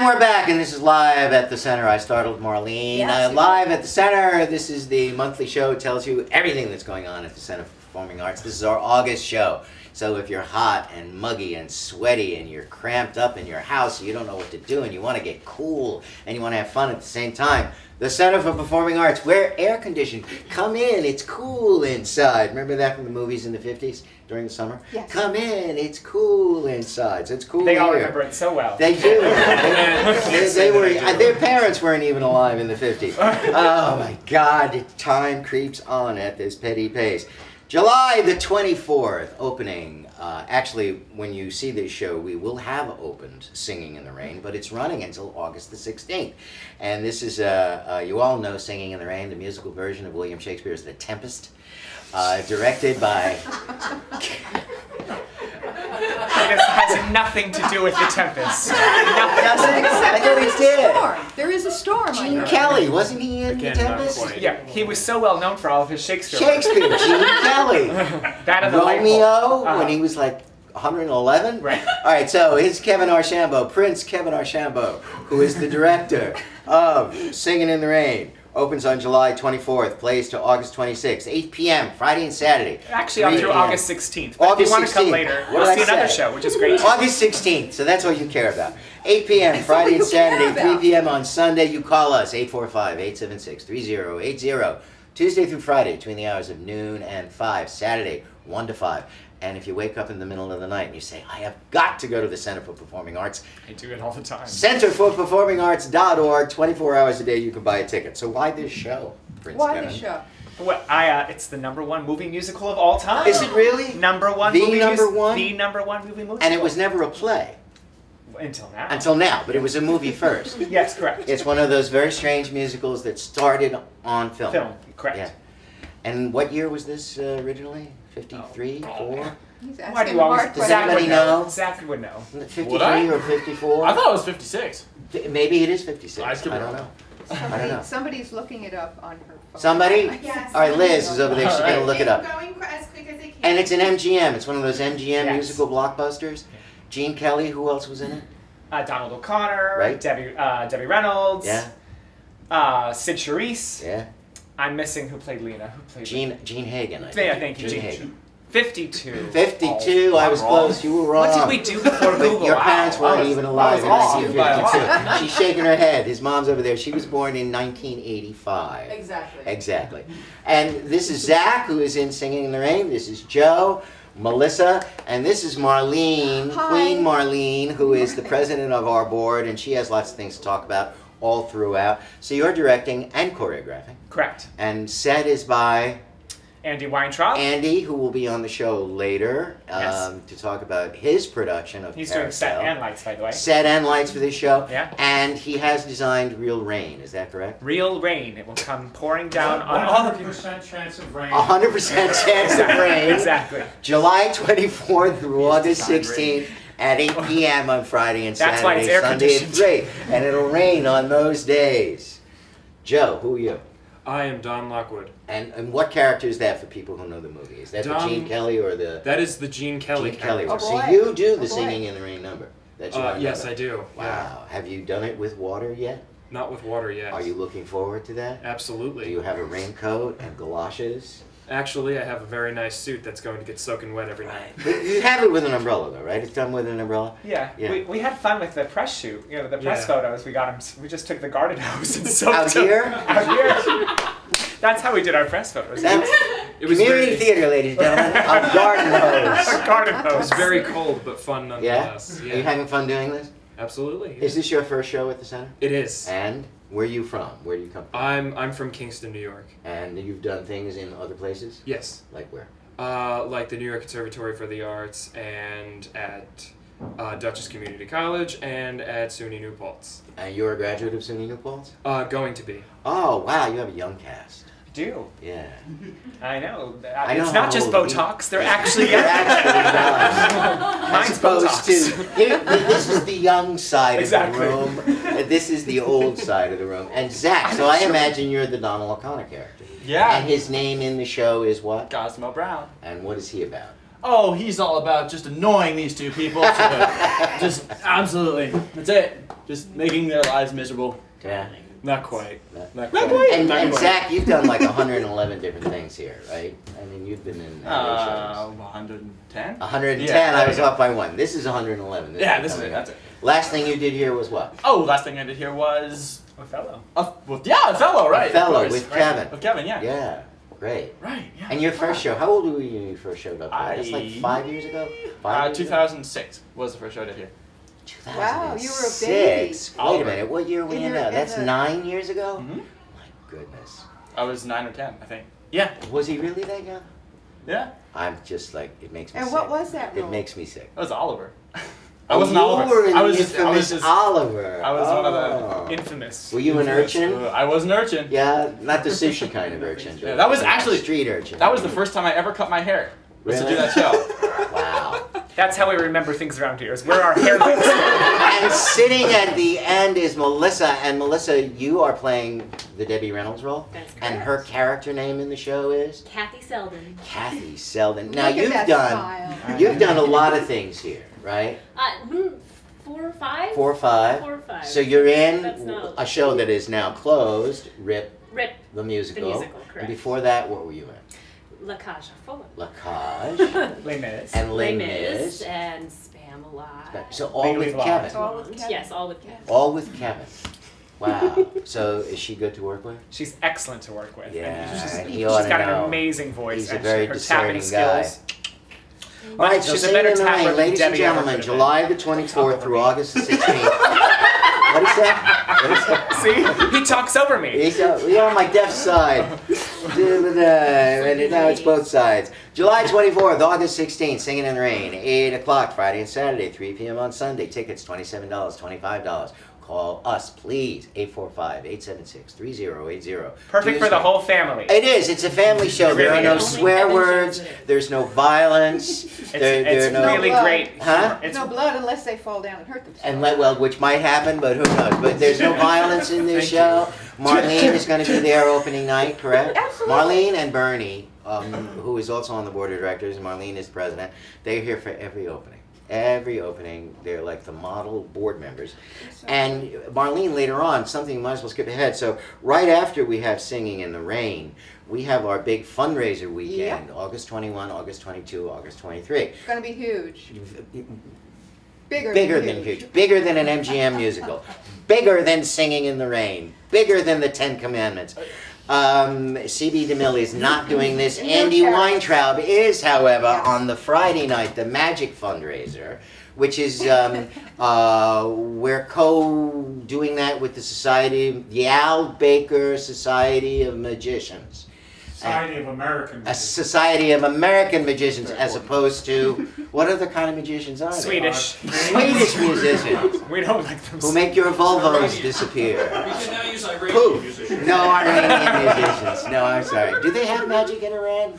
And we're back, and this is Live at the Center. I startled Marlene. Yes, Live at the Center. This is the monthly show. It tells you everything that's going on at the Center for Performing Arts. This is our August show. So if you're hot and muggy and sweaty and you're cramped up in your house, you don't know what to do, and you want to get cool and you want to have fun at the same time, the Center for Performing Arts, we're air conditioned. Come in, it's cool inside. Remember that from the movies in the 50s during the summer? Yes. Come in, it's cool inside. So it's cool They all here. remember it so well. They do. Their parents weren't even alive in the 50s. Oh my God, time creeps on at this petty pace. July the 24th, opening. Actually, when you see this show, we will have opened Singing in the Rain, but it's running until August the 16th. And this is, you all know Singing in the Rain, the musical version of William Shakespeare's The Tempest, directed by... It has nothing to do with The Tempest. Does it? I thought he did. There is a storm. Gene Kelly, wasn't he in The Tempest? Yeah, he was so well known for all of his Shakespeare. Shakespeare, Gene Kelly. That and the Romeo, when he was like 111? Right. All right, so here's Kevin Archambault, Prince Kevin Archambault, who is the director of Singing in the Rain. Opens on July 24th, plays to August 26th, 8 p.m., Friday and Saturday. Actually, up 3 through p.m. August 16th. But if you want to come later, What we'll did see I another say? show, which is great. August 16th, so that's all you care about. 8 p.m. Friday and Saturday, 3 p.m. on Sunday. You call us, 845-876-3080. Tuesday through Friday, between the hours of noon and 5. Saturday, 1 to 5. And if you wake up in the middle of the night and you say, I have got to go to the Center for Performing Arts, I do it all the time. centerforperformingarts.org, 24 hours a day you can buy a ticket. So why this show, Prince Why Kevin? the show? Well, it's the #1 movie musical of all time. Is it really? #1 The movie number one? The #1 movie musical. And it was never a play until now. until now, but it was a movie first. Yes, correct. It's one of those very strange musicals that started on film. Film, correct. Yeah. And what year was this originally? 53, 4? He's Why do asking you always? hard Does Zach anybody would know. know? Zach would know. 53 Would I? or 54? I thought it was 56. Maybe it is 56. I could be don't wrong. know. I don't know. Somebody's looking it up on her phone. Somebody? Yes. All right, Liz is over there. She's going to look it up. They're going as quick as they can. And it's an MGM. It's one of those MGM Yes. musical blockbusters. Gene Kelly, who else was in it? Donald O'Connor, Right. Debbie Reynolds, Yeah, Sid Charisse. yeah. I'm missing who played Lena. Who played Gene Hagen, I think. Yeah, thank you, Gene Gene. Hagen. 52. 52, I was wrong. close. You were wrong. What did we do before But Google? your parents Wow. weren't even alive in I was off 1952. She's shaking her head. His mom's over there. She was born in 1985. Exactly. Exactly. And this is Zach, who is in Singing in the Rain. This is Joe, Melissa, and this is Marlene, Hi. Queen Marlene, who is the president of our board, and she has lots of things to talk about all throughout. So you're directing and choreographing. Correct. And set is by Andy Weintraub. Andy, who will be on the show later Yes. to talk about his production of He's doing set Carousel. and lights, by the way. Set and lights for this show. Yeah. And he has designed Real Rain, is that correct? Real rain. It will come pouring down on all of you. 100% chance of rain. 100% chance of rain. Exactly. July 24th through August 16th at 8 p.m. on Friday and That's why Saturday, it's air Sunday at conditioned. 3. And it'll rain on those days. Joe, who are you? I am Don Lockwood. And what character is that for people who know the movie? Is that the Don- Gene Kelly or the That is the Gene Kelly Gene Kelly? character. Oh, So boy. you do Oh, the boy. Singing in the Rain number. That you Yes, I do. Yeah. Wow. Have you done it with water yet? Not with water yet. Are you looking forward to that? Absolutely. Do you have a raincoat and galoshes? Actually, I have a very nice suit that's going to get soaking wet every night. But you have it with an umbrella though, right? It's done with an umbrella? Yeah. Yeah. We had fun with the press shoot. You know, the press Yeah. photos. We got him. We just took the garden hose and soaked Out him. here? Out here. That's how we did our press photos. That's It was community very, theater, ladies and gentlemen. A garden hose. garden it hose. was very cold, but fun Yeah? nonetheless. Are you having fun doing this? Absolutely. Is this your first show at the center? It is. And where are you from? Where do you come from? I'm from Kingston, New York. And you've done things in other places? Yes. Like where? Like the New York Conservatory for the Arts and at Dutchess Community College and at SUNY New Paltz. And you're a graduate of SUNY New Paltz? Going to be. Oh, wow, you have a young cast. Do. Yeah. I know. I know It's not how just old he- Botox. They're actually You're actually young. Mine's As opposed Botox. to, this is the young side Exactly. of the room. This is the old side of the room. And Zach, so I imagine you're the Donald O'Connor character. Yeah. And his name in the show is what? Cosmo Brown. And what is he about? oh, he's all about just annoying these two people. So just absolutely, that's it. Just making their lives miserable. Yeah. Not quite. Not quite. And Zach, you've done like 111 different things here, right? I mean, you've been in shows. 110. 110. Yeah, I was there you off by one. This is 111. Yeah, this is it. That's it. Last thing you did here was what? Oh, last thing I did here was Othello. Othello, right? of Othello course, with right. Kevin. With Kevin, yeah. Yeah, great. Right. Yeah. And your first show, how old were you when you first showed up here? That's like 5 years ago? 5 years ago? 2006 was the first show I did here. Wow, you were a baby. 2006. Wait a minute, what year were you In in your- now? in That's the- 9 years ago? Mm-hmm. My goodness. I was 9 or 10, I think. Yeah. Was he really that young? Yeah. I'm just like, it makes me And sick. what was that role? It makes me sick. That was Oliver. Oh, I wasn't you Oliver. were in I was the just. I was infamous just. Oliver. I was one of Oh. the Infamous. Were you an urchin? I was an urchin. Yeah, not the sushi kind of urchin. Yeah, that was actually- street urchin. That was the first time I ever cut my hair. Was to Really? do that show. Wow. That's how we remember things around here. Is where our hair goes. And sitting at the end is Melissa, and Melissa, you are playing the Debbie Reynolds role, That's and correct. her character name in the show is Kathy Selden. Kathy Selden. Now Look at you've that done smile. you've done a lot of things here, right? 4 or 5? 4 or 5. 4 or 5. So you're in That's not a show that is now closed, Rip Rip the musical. the musical, And correct. before that, what were you in? La Cage aux Folles. La Cage Les Mis. and Les Les Mis. Mis and Spamalot. So all Legally with Blonde. Kevin. All with Kevin. Yes, all with Kevin. All with Kevin. Wow. So is she good to work with? She's excellent to work with. Yeah, And and he she's ought to got know. an amazing voice. He's a and very her discerning tapping guy. skills. All right, so she's a Singin' better in the tapper Rain, than ladies and Debbie ever gentlemen, could've been. July the 24th through August the 16th. What is that? What is that? See, he talks over me. You're on my deaf side. And now it's both sides. July 24th, August 16th, Singin' in the Rain, 8 o'clock, Friday and Saturday, 3 p.m. on Sunday. Tickets, $27, $25. Call us, please, 845-876-3080. Perfect for the whole family. It is. It's a family show. There are no Only swear Kevin words. shows it. There's no violence. It's There are no... really No, great. Huh? It's No blood unless they fall down and hurt themselves. Well, which might happen, but who knows? But there's no violence in this show. Marlene is going to be there opening night, correct? Absolutely. Marlene and Bernie, who is also on the board of directors, Marlene is president. They're here for every opening. Every opening, they're like the model board members. And Marlene, later on, something you might as well skip ahead. So right after we have Singing in the Rain, we have our big fundraiser weekend, August 21, August 22, August 23. It's going to be huge. Bigger Than huge. Bigger than an MGM musical. Bigger than Singing in the Rain. Bigger than the Ten Commandments. C.B. DeMille is not doing this. No Andy charity. Weintraub is, however, Yes. on the Friday night, the Magic Fundraiser, which is, we're co-doing that with the Al Baker Society of Magicians. Society of American A Musicians. Society of American Magicians, as opposed to, what other kind of magicians are there? Swedish. Swedish musicians We don't like them. who make your Volvos disappear. We can now use Iranian Poof. musicians. No Iranian musicians. No, I'm sorry. Do they have magic in Iran?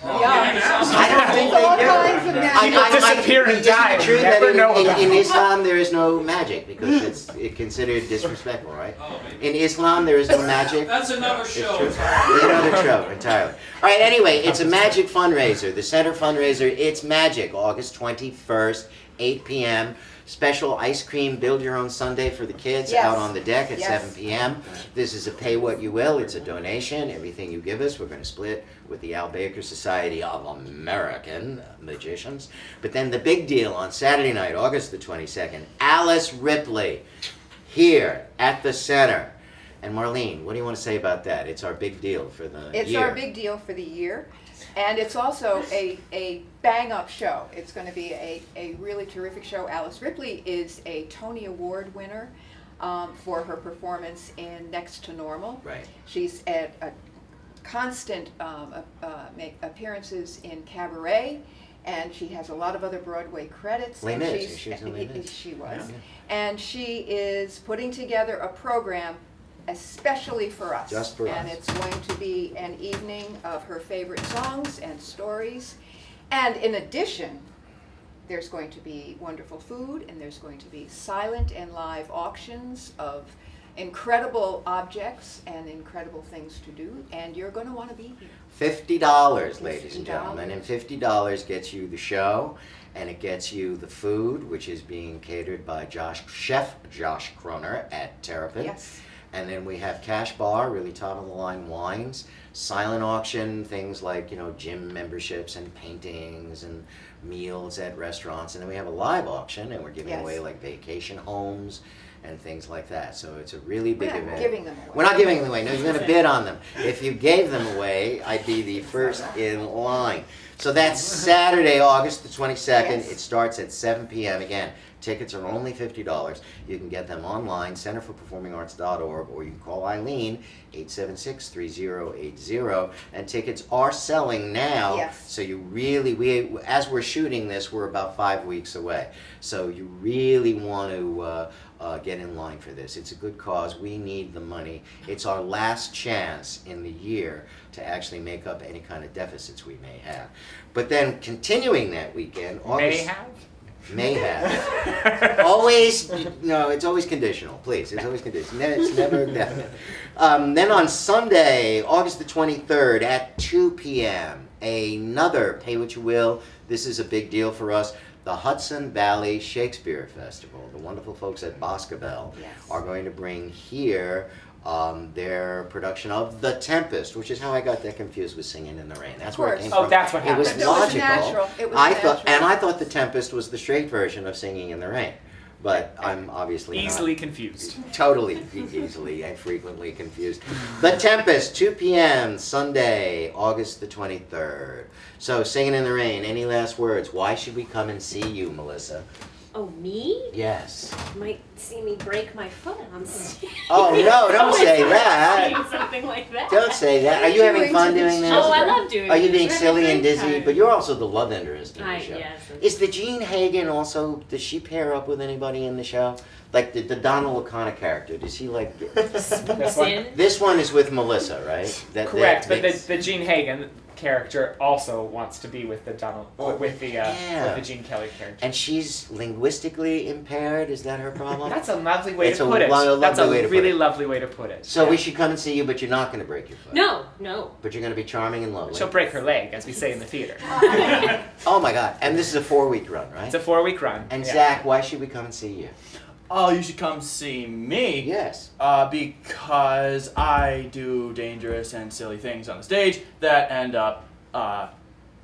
I don't think All they do. kinds of magic. People disappear and isn't it die. true We that never know about in them. Islam there is no magic because it's considered disrespectful, right? Oh, maybe. In Islam there is no magic. That's another It's show. true. Another show entirely. All right. Anyway, it's a magic fundraiser. The center fundraiser. It's magic. August 21st, 8 p.m. Special ice cream build your own sundae for the kids Yes. out on the deck at Yes. 7 p.m. This is a pay what you will. It's a donation. Everything you give us, we're going to split with the Al Baker Society of American Magicians. But then the big deal on Saturday night, August the 22nd, Alice Ripley here at the center. And Marlene, what do you want to say about that? It's our big deal for the It's year. our big deal for the year. And it's also a bang-up show. It's going to be a really terrific show. Alice Ripley is a Tony Award winner for her performance in Next to Normal. Right. She's at a constant appearances in Cabaret, and she has a lot of other Broadway credits. Les and Mis. She was in Les Mis. She was. Yeah. And she is putting together a program especially for us. Just for and us. it's going to be an evening of her favorite songs and stories. And in addition, there's going to be wonderful food, and there's going to be silent and live auctions of incredible objects and incredible things to do, and you're going to want to be here. $50, ladies and gentlemen, $50. and $50 gets you the show, and it gets you the food, which is being catered by Chef Josh Kroner at Terrapin. Yes. And then we have cash bar, really top of the line wines, silent auction, things like, gym memberships and paintings and meals at restaurants. And then we have a live auction, and we're giving Yes. away like vacation homes and things like that. So it's a really big We're not event. giving them away. We're not giving them away. No, you're going to bid on them. If you gave them away, I'd be the first in line. So that's Saturday, August the 22nd. Yes. It starts at 7 p.m. Again, tickets are only $50. You can get them online, centerforperformingarts.org, or you can call Eileen, 876-3080. And tickets are selling now. Yes. So you really, as we're shooting this, we're about 5 weeks away. So you really want to get in line for this. It's a good cause. We need the money. It's our last chance in the year to actually make up any kind of deficits we may have. But then continuing that weekend, August... May have. Always, it's always conditional, please. It's always conditional. It's never definite. Then on Sunday, August the 23rd at 2 p.m., another Pay What You Will. This is a big deal for us. The Hudson Valley Shakespeare Festival. The wonderful folks at Boscobel Yes. are going to bring here their production of The Tempest, which is how I got that confused with Singin' in the Rain. That's where it came Oh, from. that's what It was happened. No, it was logical. natural. It was I thought, natural. and I thought The Tempest was the straight version of Singing in the Rain, but I'm obviously Easily confused. totally easily and frequently confused. The Tempest, 2 p.m. Sunday, August the 23rd. So, Singing in the Rain. Any last words? Why should we come and see you, Melissa? Oh, me? Yes. You might see me break my foot on stage. Oh no! Don't say that. Saying something like that. Don't say that. Are you having fun doing this? Oh, I love doing Are you this. being We're silly having and a great dizzy? time. But you're also the love interest in the show. Yes. Is the Jean Hagen also? Does she pair up with anybody in the show? Like the Donald O'Connor character? Does he like? This one? Sin? This one is with Melissa, right? Correct, but the Gene Hagen character also wants to be with the Oh, with the yeah. Gene Kelly character. And she's linguistically impaired. Is that her problem? That's a lovely way It's to a put it. lo- That's a lovely way to put really it. lovely way to put it. So Yeah. we should come and see you, but you're not going to break your foot. No. But you're going to be charming and lovely. She'll break her leg, as we say in the theater. Oh my God! And this is a 4-week run, right? It's a 4-week run. And yeah. Zach, why should we come and see you? Oh, you should come see me. Yes. Because I do dangerous and silly things on the stage that end up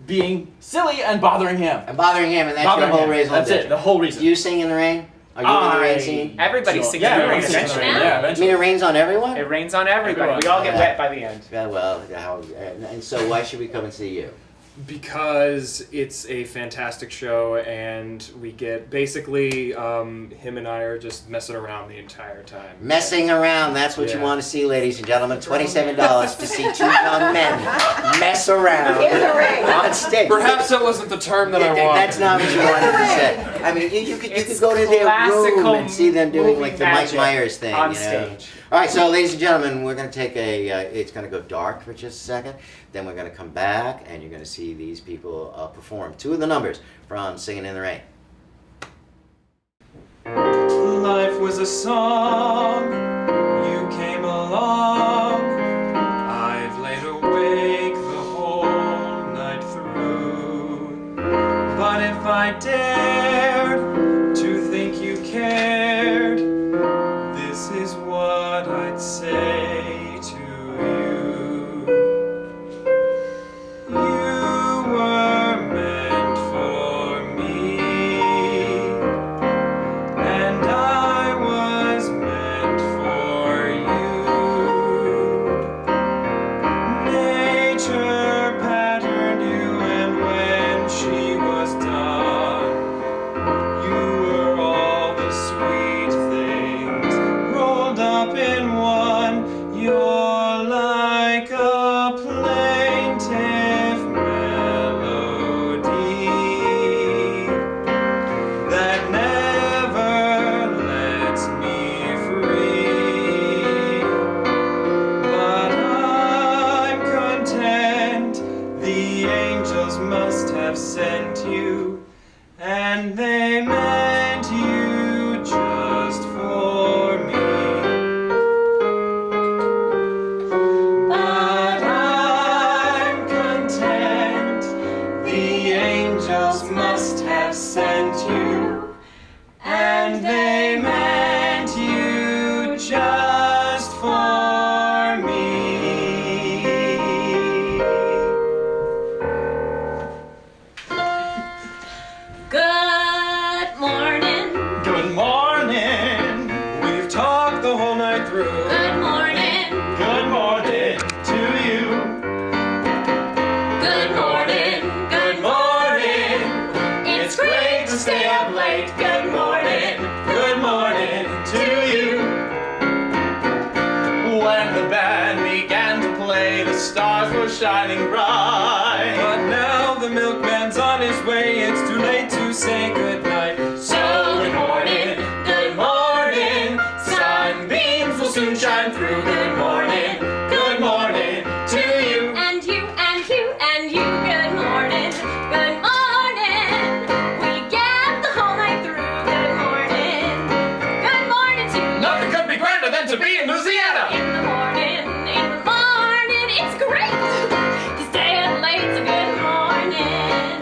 being silly and bothering him. And bothering him, and that's Bothering your whole him. reason. That's it. The whole reason. Do you sing in the rain? Are you in the rain scene? Everybody Sure. sings Yeah, in the rain everyone sings in the eventually. rain. Yeah, I eventually. mean, it rains on everyone? It rains on everybody. Everyone. We all get Yeah. wet by the end. Yeah, well, and so why should we come and see you? Because it's a fantastic show, and we get basically him and I are just messing around the entire time. Messing around, that's what you Yeah. want to see, ladies and gentlemen. $27 to see two young men mess around In the rain. on stage. Perhaps that wasn't the term that I wanted. That's not what you wanted to say. I mean, you could It's go to their room classical and see them doing movie like the Mike magic Myers thing, on you know. stage. All right, so ladies and gentlemen, we're going to take it's going to go dark for just a second. Then we're going to come back, and you're going to see these people perform 2 of the numbers from Singing in the Rain. Life was a song, you came along. I've laid awake the whole night through. But if I dared to think you cared, this is what I'd say to you. You were meant for me, and I was meant for you. Nature patterned you, and when she was done, you were all the sweet things rolled up in one. You're like a plaintive melody that never lets me free. But I'm content, the angels must have sent you, and they meant you just for me. angels must have sent you, and they meant you just for me. Good morning. Good morning. We've talked the whole night through. Good morning. Good morning to you. Good morning. Good morning. It's great to stay up late. Good morning. Good morning to you. When the band began to play, the stars were shining bright. But now the milkman's on his way. It's too late to say goodnight. So good morning. Good morning. Sunbeams will soon shine through. Good morning. Good morning to you. And you, and you, and you. Good morning. Good morning. We get the whole night through. Good morning. Good morning to you. Nothing could be grander than to be in Louisiana. In the morning, it's great to stay up late. So good morning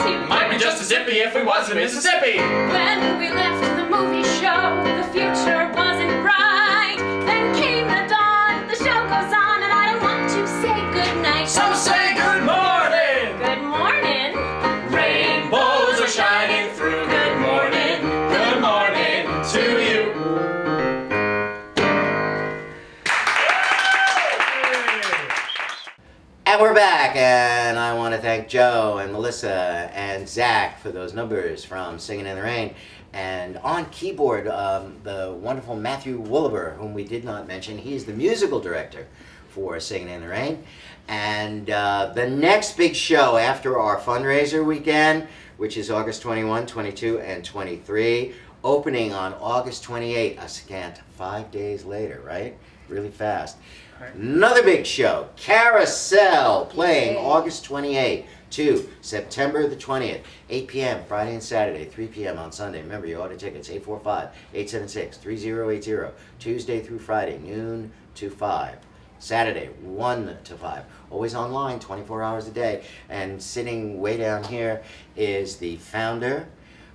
to you. Might be just as zippy if we was in Mississippi. When we left the movie show, the future wasn't bright. Then came the dawn, the show goes on, and I don't want to say goodnight. So say good morning. Good morning. Rainbows are shining through. Good morning. Good morning to you. And we're back, and I want to thank Joe and Melissa and Zach for those numbers from Singin' in the Rain. And on keyboard, the wonderful Matthew Wooliver, whom we did not mention. He's the musical director for Singin' in the Rain. And the next big show after our fundraiser weekend, which is August 21, 22, and 23, opening on August 28, a scant 5 days later, right? Really fast. Another big show, Carousel, playing Yay. August 28th to September the 20th, 8 p.m. Friday and Saturday, 3 p.m. on Sunday. Remember, you order tickets, 845-876-3080. Tuesday through Friday, noon to 5. Saturday, 1 to 5. Always online, 24 hours a day. And sitting way down here is the founder,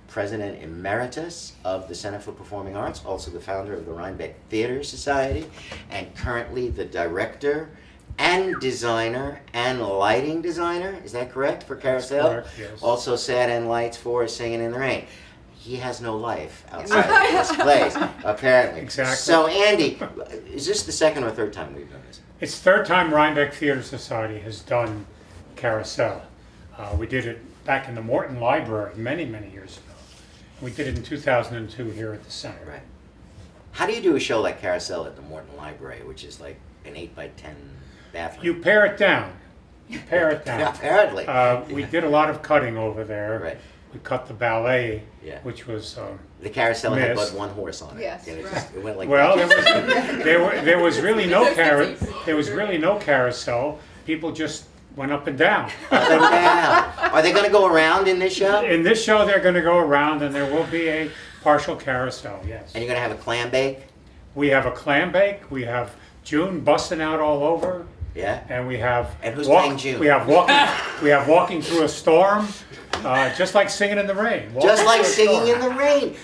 President Emeritus of the Center for Performing Arts, also the founder of the Rhinebeck Theater Society, and currently the director and designer and lighting designer. Is that correct for Carousel? Correct, yes. Also set and lights for Singin' in the Rain. He has no life outside of this place, apparently. Exactly. So, Andy, is this the second or third time we've done this? It's the third time Rhinebeck Theater Society has done Carousel. We did it back in the Morton Library many, many years ago. We did it in 2002 here at the center. Right. How do you do a show like Carousel at the Morton Library, which is like an 8x10 bathroom? You pare it down. You pare it down. Apparently. We did a lot of cutting over there. Right. We cut the ballet, Yeah. which was The Carousel had Miss. but one horse on it. Yes, And it, right. just, it went like well. that. There was really no there was really no carousel. People just went up and down. Up and down. Are they going to go around in this show? In this show, they're going to go around, and there will be a partial carousel. Yes. And you're going to have a clam bake? We have a clam bake. We have June busting out all over, Yeah. and we have And who's playing June? We have walking through a storm, just like Singing in the Rain. Walking Just like through a Singing in storm. the Rain.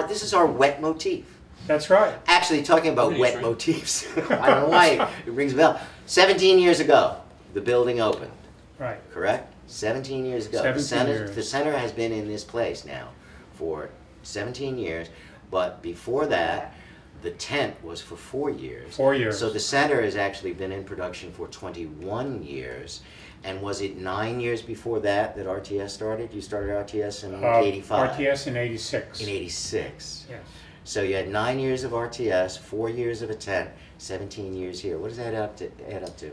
This is our wet motif. That's right. Actually, talking about wet motifs, I don't know why it rings a bell. 17 years ago, the building opened, Right. correct? 17 years ago. 17 years. The center has been in this place now for 17 years, but before that, the tent was for 4 years. 4 years. So the center has actually been in production for 21 years. And was it 9 years before that RTS started? You started RTS in 85? RTS in 86. In 86. Yes. So you had 9 years of RTS, 4 years of a tent, 17 years here. What does that add up to?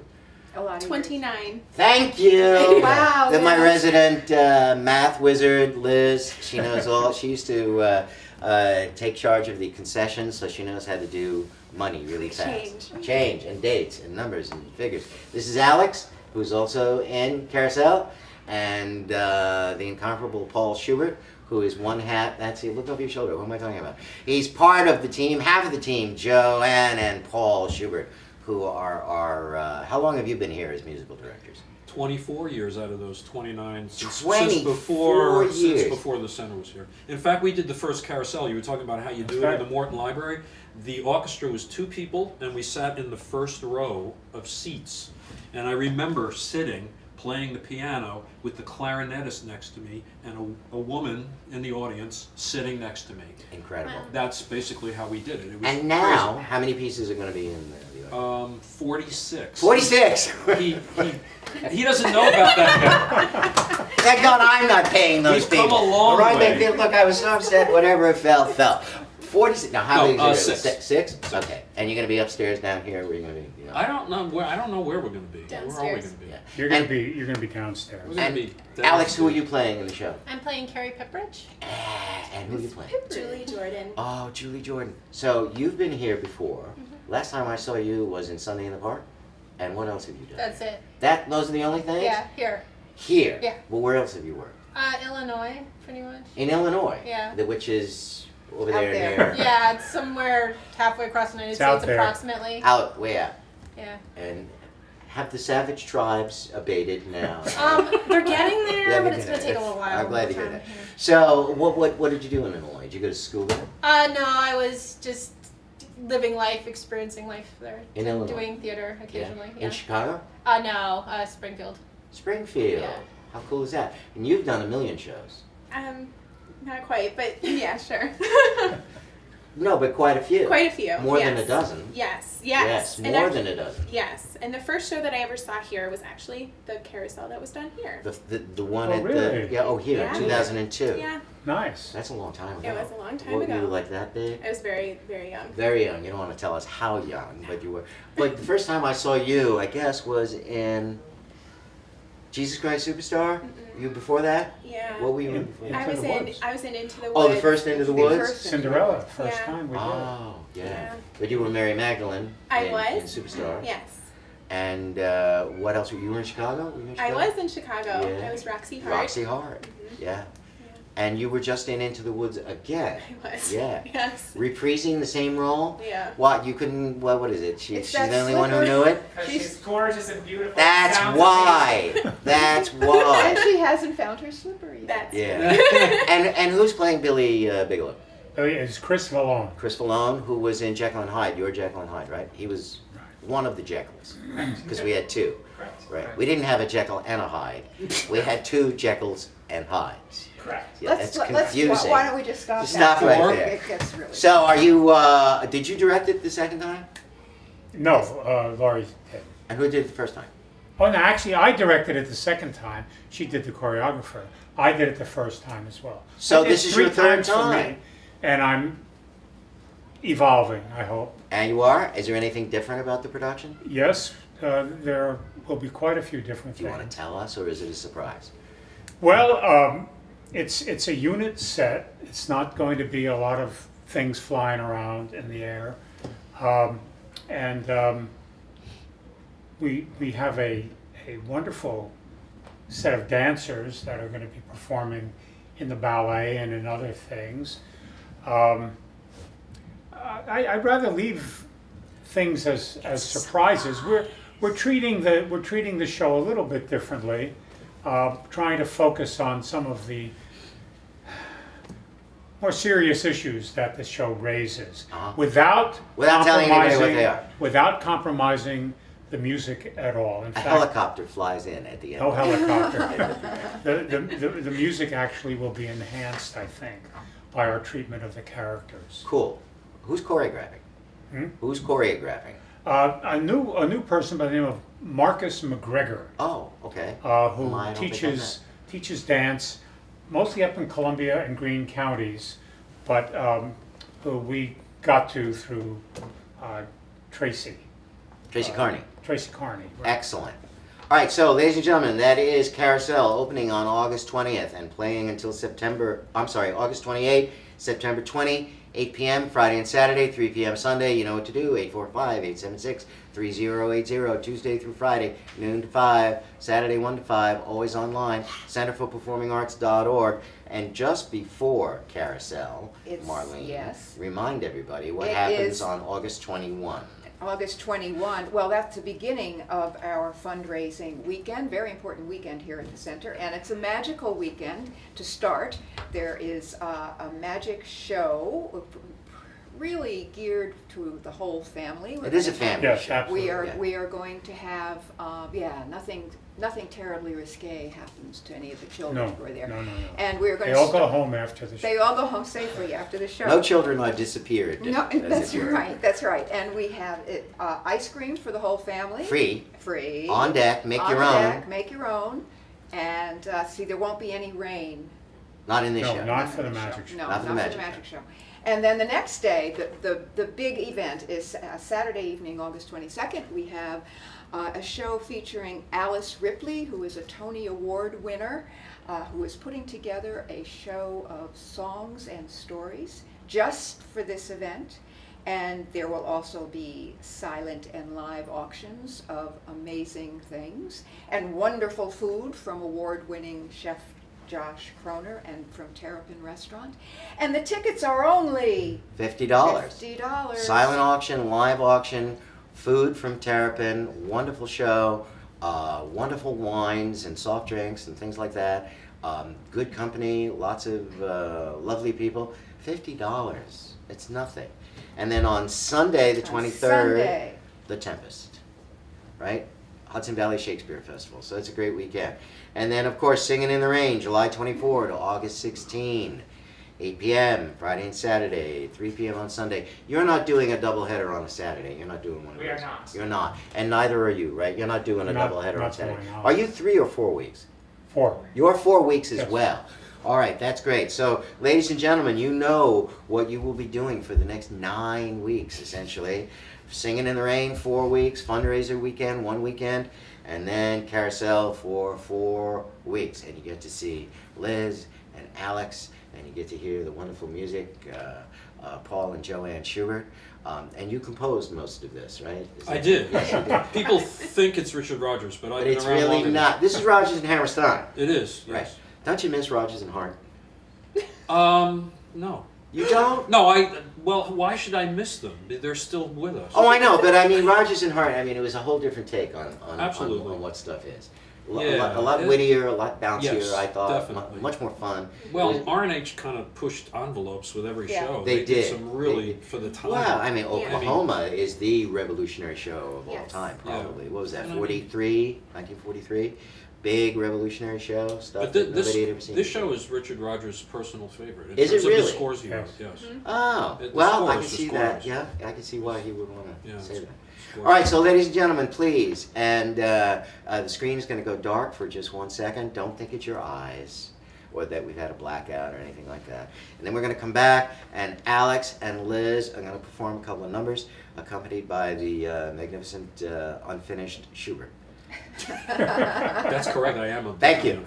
A lot of 29. Thank you. Wow, Then my yes. resident math wizard, Liz, she knows all. She used to take charge of the concessions, so she knows how to do money really fast. Change and dates and numbers and figures. This is Alex, who's also in Carousel, and the incomparable Paul Schubert, who is one half. That's it. Look over your shoulder. What am I talking about? He's part of the team, half of the team, Joanne and Paul Schubert, who are our. How long have you been here as musical directors? 24 years out of those 29 since 24 years. since before the center was here. In fact, we did the first Carousel. You were talking about how you do it in the Morton Library. The orchestra was 2 people, and we sat in the first row of seats. And I remember sitting, playing the piano with the clarinetist next to me, and a woman in the audience sitting next to me. Incredible. That's basically how we did it. It was And now, how many pieces are going to be in there? 46. 46! He doesn't know about that yet. Thank God I'm not paying those We've people. come a long Right, way. Look, I was so upset. Whatever it fell, fell. 46. Now, how No, big is it? 6. 6? Okay. And you're going to be upstairs down here? Where are you going to be? I don't know where we're going to be. Where are we Downstairs. going to be? Yeah. You're gonna be downstairs. We're going And to be Alex, who are downstairs. you playing in the show? I'm playing Carrie Pepperidge. And who are you playing? Julie Jordan. Oh, Julie Jordan. So you've been here before. Last time I saw you was in Sunday in the Park. And what else have you done? That's it. Those are the only things? Yeah, here. Here? Yeah. Well, where else have you worked? Illinois, pretty much. In Illinois? Yeah. Which is over Out there and there. there. Yeah, it's somewhere halfway across the United It's out States, there. approximately. Out, way out. Yeah. And have the savage tribes abated now? They're getting there, Yeah, but they're it's gonna getting take a there. little while. I'm glad to We'll hear try that. to- So, what did you do in Illinois? Did you go to school there? No, I was just living life, experiencing life there. In Illinois? Doing theater occasionally. In Chicago? No, Springfield. Springfield. Yeah. How cool is that? And you've done a million shows. Not quite, but yeah, sure. No, but quite a few. Quite a few. More than yes. a dozen. Yes, Yes, And more act- than a dozen. Yes, and the first show that I ever saw here was actually the Carousel that was done here. The one Oh, at really? the here, Yeah. 2002. Yeah, Nice. That's a long time ago. it was a long time What, ago. were you like that big? I was very, very young. Very young. You don't want to tell us how young, but you were. But the first time I saw you, I guess, was in Jesus Christ Superstar. You before that? Yeah. What were you in In- before? in- I Into was the in. Woods. I was in Into the Woods. Oh, the first Into the The Woods. first- Cinderella, first Yeah. time we did. Oh, yeah. Yeah. But you were Mary Magdalene. I in, was. in Superstar. Yes, And what else? You were in Chicago? Were you in I Chicago? was in Chicago. Yeah. I was Roxy Hart. Roxy Hart. Yeah. And you were just in Into the Woods again. I was. Yeah. Yes. Reprising the same role. Yeah. What you couldn't? What is it? She's It's the that only one who slippery- knew it. Because she's gorgeous and beautiful. That's sounds why. That's And why. she hasn't found her slipper yet. That's Yeah. and who's playing Billy Bigelow? Oh, yeah, it's Chris Vallone. Chris Vallone, who was in Jekyll and Hyde. You're Jekyll and Hyde, right? He was one of the Jekylls, because we had two. Correct. Right. We didn't have a Jekyll and a Hyde. We had two Jekylls and Hydes. Correct. Yeah, that's let's confusing. why don't we just stop Just that stop right before there. It gets really. So, are you? Did you direct it the second time? No, Laurie did. And who did it the first time? Oh, no, actually, I directed it the second time. She did the choreographer. I did it the first time as well. So I did this is your 3 third times for me, time. and I'm evolving, I hope. And you are? Is there anything different about the production? Yes, there will be quite a few different Do you want things. to tell us, or is it a surprise? Well, it's a unit set. It's not going to be a lot of things flying around in the air. We have a wonderful set of dancers that are going to be performing in the ballet and in other things. I'd rather leave things as surprises. We're treating the show a little bit differently, trying to focus on some of the more serious issues that the show raises, without telling anybody what compromising- they are. without compromising the music at all. In A fact, helicopter flies in at the end. no helicopter. The music actually will be enhanced, I think, by our treatment of the characters. Cool. Who's choreographing? Who's choreographing? A new person by the name of Marcus McGregor, Oh, okay. who I don't think I teaches dance mostly up in Columbia and Greene counties, but who we got to through Tracy Carney. Carney. Right. Excellent. All right, so ladies and gentlemen, that is Carousel, opening on August 20th and playing until August 28th, September 20, 8 p.m. Friday and Saturday, 3 p.m. Sunday. You know what to do, 845-876-3080, Tuesday through Friday, noon to 5, Saturday 1 to 5, always online, centerforperformingarts.org. And just before Carousel, It's- Marlene, yes. remind everybody what It happens is- on August 21. August 21, well, that's the beginning of our fundraising weekend, very important weekend here at the center, and it's a magical weekend to start. There is a magic show, really geared to the whole family. It is a family Yes, show. absolutely. We are going to have, nothing terribly risque happens to any of the children No, who are there. no. And we're going They to all go home after the show. They all go home safely after the show. No children are disappeared. No, as that's it were. right. That's right. And we have ice cream for the whole family. Free. Free. On deck, make On your the own. deck, make your own. And see, there won't be any rain. Not in this No, show. not for the magic show. No, Not not for for the the magic magic show. And then the next day, the big event is Saturday evening, August 22nd. We have a show featuring Alice Ripley, who is a Tony Award winner, who is putting together a show of songs and stories just for this event. And there will also be silent and live auctions of amazing things and wonderful food from award-winning chef Josh Kroner and from Terrapin Restaurant. And the tickets are only $50. $50. Silent auction, live auction, food from Terrapin, wonderful show, wonderful wines and soft drinks and things like that. Good company, lots of lovely people. $50. It's nothing. And then on Sunday, the 23rd, Sunday. The Tempest, right? Hudson Valley Shakespeare Festival. So it's a great weekend. And then, of course, Singin' in the Rain, July 24 to August 16. 8 p.m. Friday and Saturday, 3 p.m. on Sunday. You're not doing a doubleheader on a Saturday. You're not doing one of We those. are not. You're not. And neither are you, right? You're not doing a Not- doubleheader on not to Saturday. my knowledge. Are you 3 or 4 weeks? 4. You're 4 weeks as Yes. well. All right, that's great. So, ladies and gentlemen, you know what you will be doing for the next 9 weeks, essentially. Singing in the Rain, 4 weeks. Fundraiser weekend, 1 weekend. And then Carousel for 4 weeks. And you get to see Liz and Alex, and you get to hear the wonderful music, Paul and Joanne Schubert. And you composed most of this, right? Is I that- did. Yes, you did. People think it's Richard Rodgers, but I've But been it's around really longer not. This is Rodgers and Hammerstein. Than, it is. Right. Yes. Don't you miss Rodgers and Hart? No. You don't? No, well, why should I miss them? They're still with us. Oh, I know, but I mean, Rodgers and Hart, I mean, it was a whole different take on Absolutely. on what stuff is. Yeah, A lot it- wittier, a lot bouncier, Yes, I thought. definitely. Much more fun. Well, It was- R&H kind of pushed envelopes with every Yeah. show. They did. some really, They did. for the time. Well, I mean, Yeah. Oklahoma is the revolutionary show of all Yes. time, Yeah. probably. What was that, And I mean- 1943? Big revolutionary show, stuff But that this, nobody had ever seen this before. show is Richard Rodgers' personal favorite. In Is it terms of really? the scores he wrote, Yes. yes. Oh, The well, I scores, can the see that. scores. Yeah, I can see why he would want to Yeah, say that. Scores. All right, so ladies and gentlemen, please, and the screen is going to go dark for just 1 second. Don't think it's your eyes or that we've had a blackout or anything like that. And then we're going to come back, and Alex and Liz are going to perform a couple of numbers, accompanied by the magnificent unfinished Schubert. That's correct, I am a Thank you.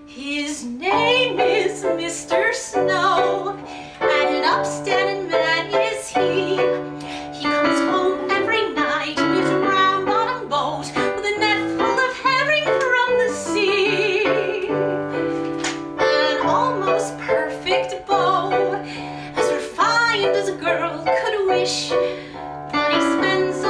His name is Mr. Snow, and an upstanding man is he. He comes home every night in his round-bottom boat with a net full of herring from the sea. An almost perfect bow, as refined as a girl could wish, that he spends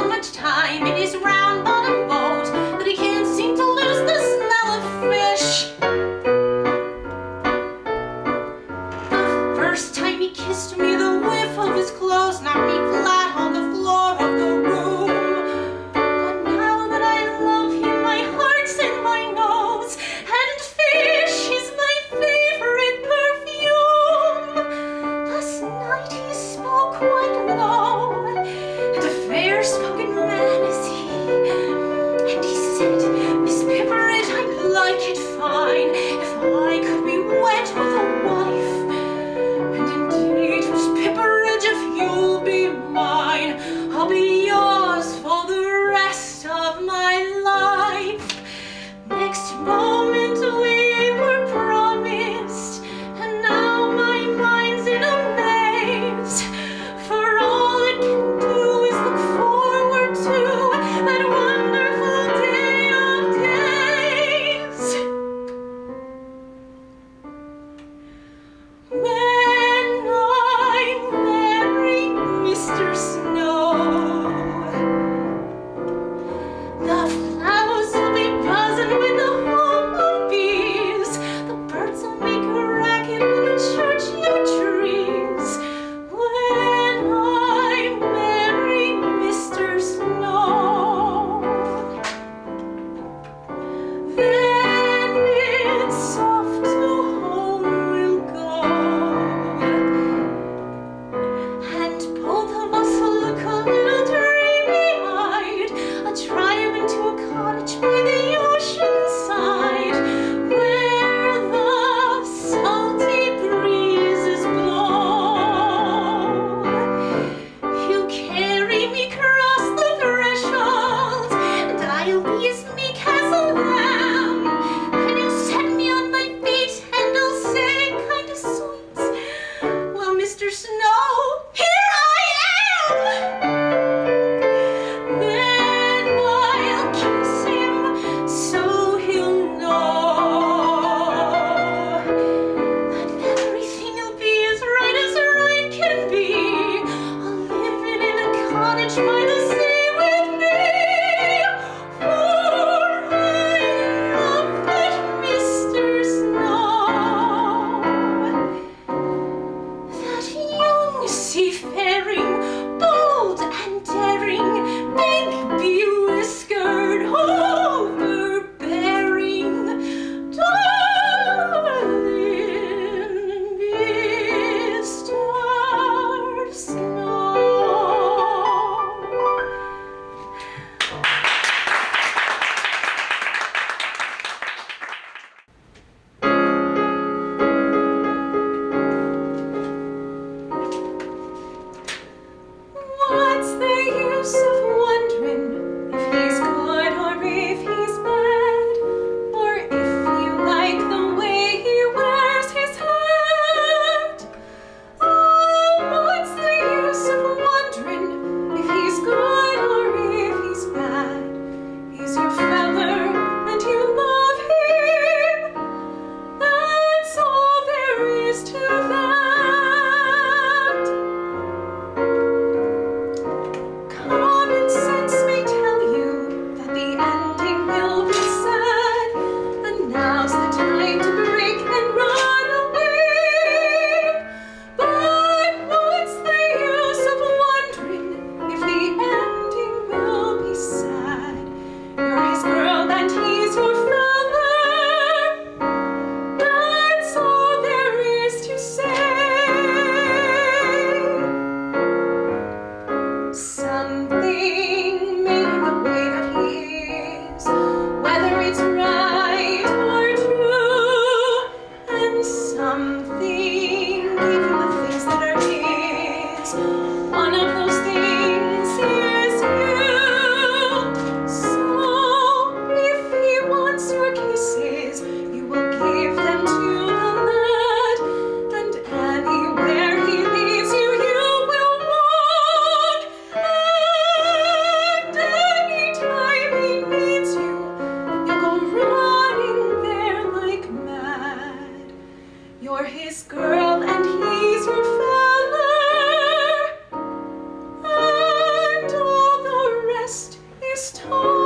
lunch by the sea with me. For I love that Mr. Snow, that young seafaring, bold and daring, big bewhiskered, overbearing, darling Mr. Snow. What's the use of wondering if he's good or if he's bad, or if you like the way he wears his hat? Oh, what's the use of wondering if he's good or if he's bad? He's your feather and you love him. That's all there is to that. Common sense may tell you that the ending will be sad, and now's the time to break and run away. But what's the use of wondering if the ending will be sad? You're his girl and he's your feather. That's all there is to say. Something made him the way that he is, whether it's right or true, and something gave him the things that are his. One of those things is you. So if he wants your kisses, you will give them to the lad, and anywhere he leads you, you will walk. And anytime he needs you, you'll go running there like mad. You're his girl and he's your feather, and all the rest is talk.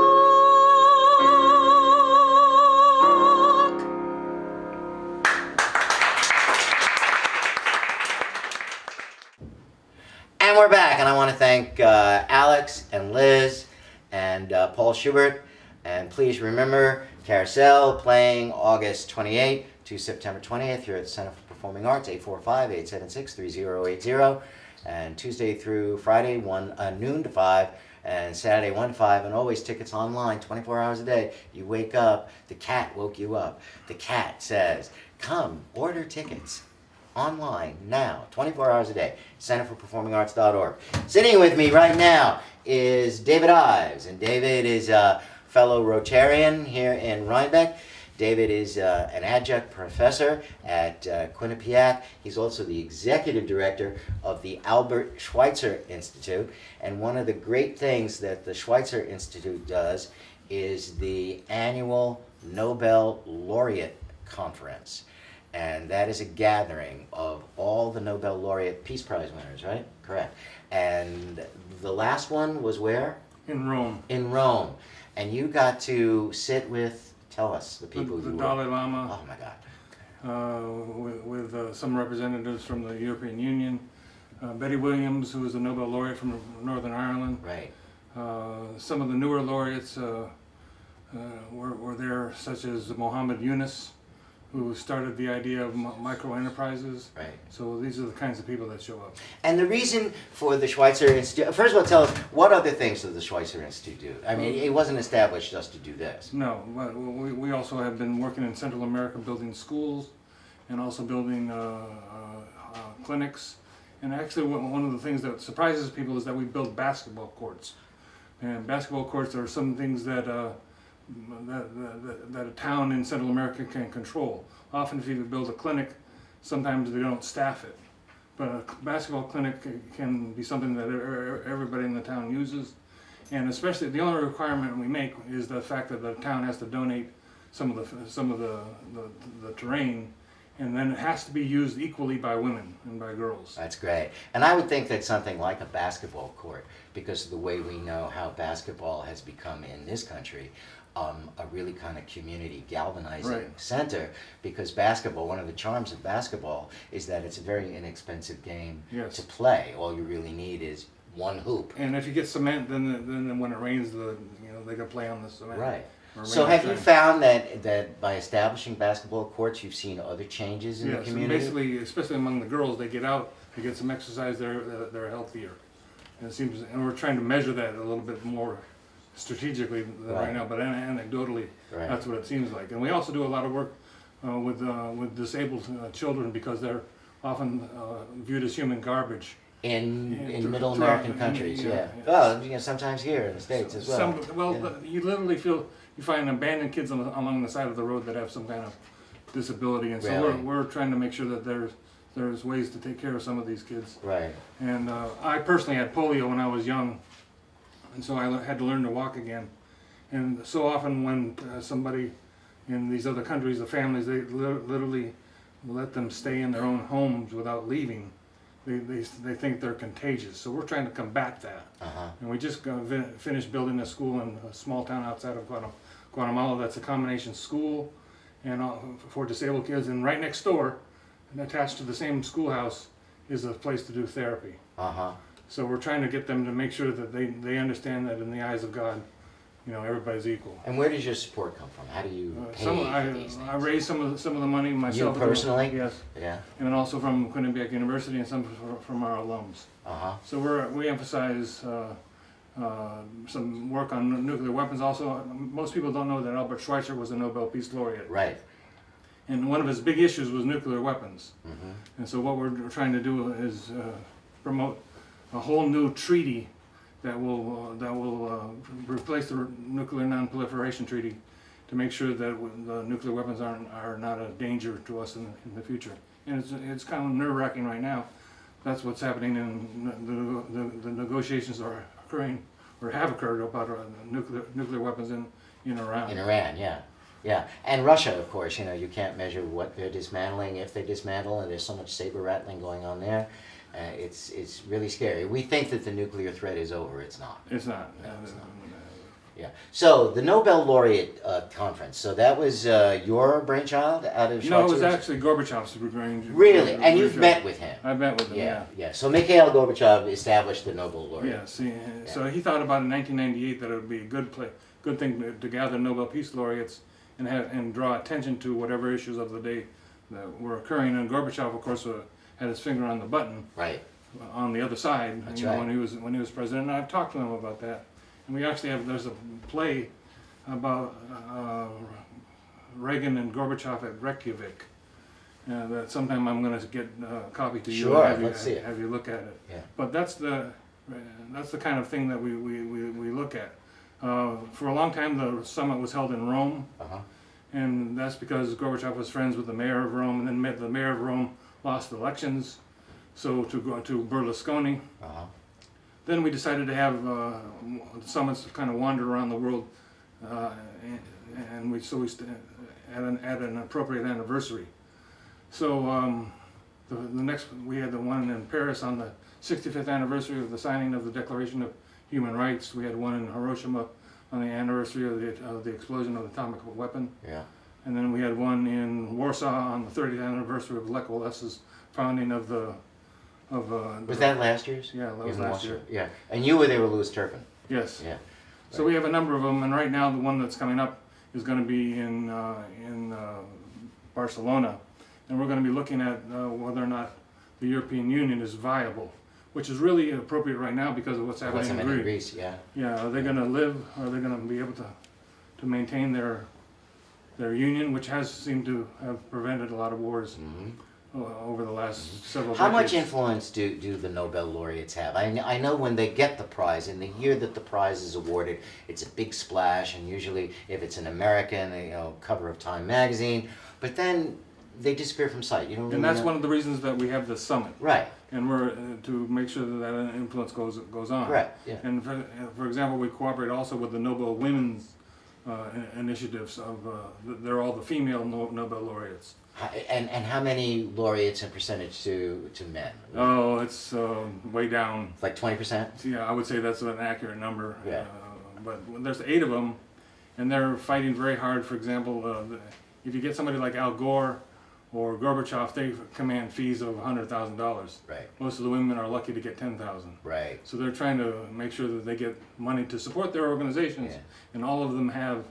And we're back, and I want to thank Alex and Liz and Paul Schubert. And please remember, Carousel playing August 28th to September 20th here at the Center for Performing Arts, 845-876-3080. And Tuesday through Friday, noon to 5, and Saturday 1 to 5, and always tickets online 24 hours a day. You wake up, the cat woke you up. The cat says, come, order tickets. Online now, 24 hours a day, centerforperformingarts.org. Sitting with me right now is David Ives, and David is a fellow Rotarian here in Rhinebeck. David is an adjunct professor at Quinnipiac. He's also the executive director of the Albert Schweitzer Institute, and one of the great things that the Schweitzer Institute does is the annual Nobel Laureate Conference. And that is a gathering of all the Nobel Laureate Peace Prize winners, right? Correct. And the last one was where? In Rome. In Rome. And you got to sit with, tell us, the people The who Dalai were. Lama. Oh my God. With some representatives from the European Union. Betty Williams, who was a Nobel laureate from Northern Ireland. Right. Some of the newer laureates were there, such as Mohammed Yunus, who started the idea of micro enterprises. Right. So these are the kinds of people that show up. And the reason for the Schweitzer Institute, first of all, tell us, what other things does the Schweitzer Institute do? I mean, it wasn't established just to do this. No, but we also have been working in Central America building schools and also building clinics. And actually one of the things that surprises people is that we build basketball courts. And basketball courts are some things that that a town in Central America can control. Often if you build a clinic, sometimes they don't staff it. But a basketball clinic can be something that everybody in the town uses. And especially, the only requirement we make is the fact that the town has to donate some of the terrain, and then it has to be used equally by women and by girls. That's great. And I would think that something like a basketball court, because of the way we know how basketball has become in this country, a really kind of community galvanizing Right. center, because basketball, one of the charms of basketball is that it's a very inexpensive game Yes. to play. All you really need is one hoop. And if you get cement, then when it rains, they can play on the cement. Right. Or So rain have you shine. found that by establishing basketball courts, you've seen other changes in the Yes, and community? basically, especially among the girls, they get out, they get some exercise, they're healthier. And it seems, and we're trying to measure that a little bit more strategically than Right. right now, but anecdotally, Right. that's what it seems like. And we also do a lot of work with disabled children, because they're often viewed as human garbage. In Yeah, middle throughout- American countries, yeah, yeah. yes. Well, sometimes here in the States as well. Yeah. You literally you find abandoned kids along the side of the road that have some kind of disability, and so Really? we're trying to make sure that there's ways to take care of some of these kids. Right. And I personally had polio when I was young, and so I had to learn to walk again. And so often when somebody in these other countries, the families, they literally let them stay in their own homes without leaving. They think they're contagious. So we're trying to combat that. Uh-huh. And we just finished building a school in a small town outside of Guatemala that's a combination school and for disabled kids. And right next door, and attached to the same schoolhouse, is a place to do therapy. Uh-huh. So we're trying to get them to make sure that they understand that in the eyes of God, everybody's equal. And where does your support come from? How do you pay for these I things? raised some of the money myself. You personally? Yes. Yeah. And also from Quinnipiac University and some from our alums. Uh-huh. So we emphasize some work on nuclear weapons. Also, most people don't know that Albert Schweitzer was a Nobel Peace Laureate. Right. And one of his big issues was nuclear weapons. Mm-hmm. And so what we're trying to do is promote a whole new treaty that will replace the Nuclear Non-Proliferation Treaty, to make sure that the nuclear weapons are not a danger to us in the future. And it's kind of nerve-wracking right now. That's what's happening in the negotiations are occurring, or have occurred, about nuclear weapons in Iran. In Iran, yeah. Yeah. And Russia, of course, you can't measure what they're dismantling, if they dismantle, and there's so much saber rattling going on there. It's really scary. We think that the nuclear threat is over. It's not. It's not. No, it's not. Yeah. So the Nobel Laureate Conference. So that was your brainchild out of Schweitzer's? No, it was actually Gorbachev's brainchild. Really? And you've met with him? I've met with him, yeah. Yeah. So Mikhail Gorbachev established the Nobel Laureate. Yeah, see, so he thought about in 1998 that it would be a good thing to gather Nobel Peace Laureates and draw attention to whatever issues of the day that were occurring. And Gorbachev, of course, had his finger on the button. Right. On the other side, That's right. when he was president. And I've talked to him about that. And we actually there's a play about Reagan and Gorbachev at Reykjavik. That sometime I'm going to get a copy to you. Sure, And let's see it. Have you look at it. Yeah. But that's the kind of thing that we look at. For a long time, the summit was held in Rome, Uh-huh. and that's because Gorbachev was friends with the mayor of Rome, and then the mayor of Rome lost elections, so to go to Berlusconi. Uh-huh. Then we decided to have summits kind of wander around the world, and we at an appropriate anniversary. So the next, we had the one in Paris on the 65th anniversary of the signing of the Declaration of Human Rights. We had one in Hiroshima on the anniversary of the explosion of the atomic weapon. Yeah. And then we had one in Warsaw on the 30th anniversary of Lech Wales's founding of the. Was that last year's? Yeah, that was In last Warsaw? year. Yeah. And you were there with Louis Turpin? Yes. Yeah. So we have a number of them, and right now the one that's coming up is going to be in Barcelona, and we're going to be looking at whether or not the European Union is viable, which is really appropriate right now because of what's happening in Greece. Yeah. Yeah, are they going to live? Are they going to be able to maintain their union, which has seemed to have prevented a lot of wars over the last several How decades. much influence do the Nobel laureates have? I know when they get the prize, in the year that the prize is awarded, it's a big splash, and usually if it's an American, cover of Time magazine, but then they disappear from sight. You don't really And that's know. one of the reasons that we have this summit. Right. And we're to make sure that influence goes on. Correct, yeah. And for example, we cooperate also with the Nobel Women's initiatives of, they're all the female Nobel laureates. And how many laureates in percentage to men? Oh, it's way down. It's like 20%? Yeah, I would say that's an accurate number. Yeah. But there's 8 of them, and they're fighting very hard. For example, if you get somebody like Al Gore or Gorbachev, they command fees of $100,000. Right. Most of the women are lucky to get 10,000. Right. So they're trying to make sure that they get money to support their organizations, Yeah. and all of them have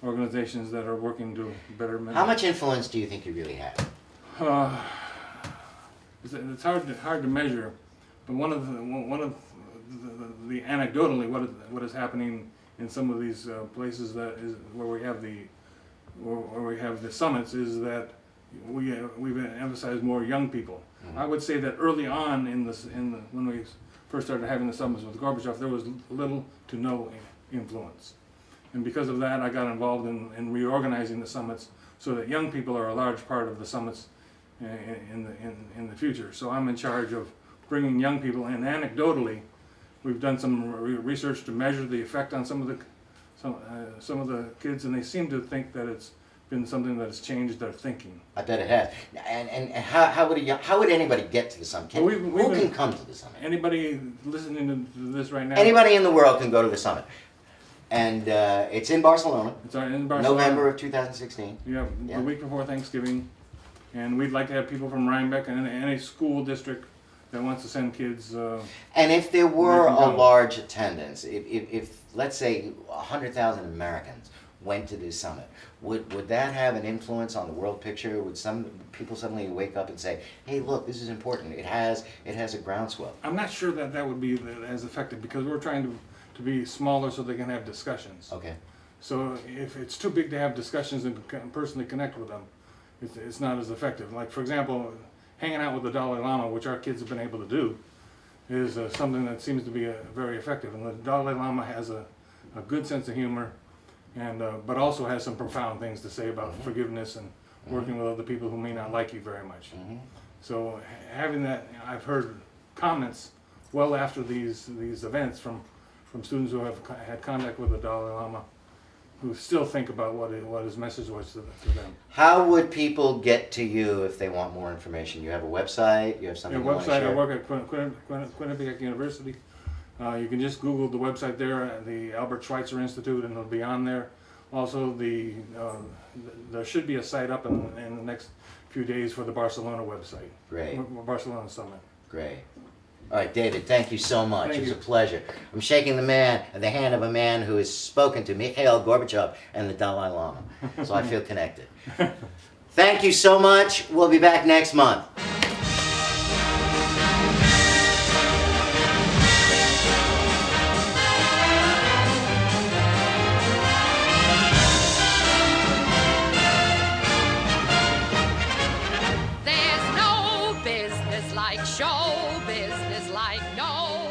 organizations that are working to better men. How much influence do you think you really have? It's hard to measure, but one of the anecdotally what is happening in some of these places that is where we have the summits is that we've emphasized more young people. Mm-hmm. I would say that early on when we first started having the summits with Gorbachev, there was little to no influence, and because of that, I got involved in reorganizing the summits so that young people are a large part of the summits in the future. So I'm in charge of bringing young people in. Anecdotally, we've done some research to measure the effect on some of the kids, and they seem to think that it's been something that has changed their thinking. I bet it has. And how would anybody get to the summit? Well, Who can come to the summit? Anybody listening to this right now? Anybody in the world can go to the summit. And it's in Barcelona, It's in Barcelona. November of 2016. Yeah, the week before Thanksgiving. And we'd like to have people from Rhinebeck and any school district that wants to send kids. And if there were They can a go. large attendance, if let's say 100,000 Americans went to this summit, would that have an influence on the world picture? Would some people suddenly wake up and say, "Hey, look, this is important. It has a groundswell." I'm not sure that would be as effective because we're trying to be smaller so they can have discussions. Okay. So if it's too big to have discussions and personally connect with them, it's not as effective. Like, for example, hanging out with the Dalai Lama, which our kids have been able to do, is something that seems to be very effective. And the Dalai Lama has a good sense of humor, and but also has some profound things to say about forgiveness and working with other people who may not like you very much. So having that, I've heard comments well after these events from students who have had contact with the Dalai Lama, who still think about what his message was to them. How would people get to you if they want more information? You have a website? You have something Yeah, you want to website, share? I work at Quinnipiac University. You can just Google the website there, the Albert Schweitzer Institute, and it'll be on there. Also, there should be a site up in the next few days for the Barcelona website. Great. Barcelona Summit. Great. All right, David, thank you so much. Thank It was you. a pleasure. I'm shaking the hand of a man who has spoken to Mikhail Gorbachev and the Dalai Lama, so I feel connected. Thank you so much. We'll be back next month. There's no business like show business like no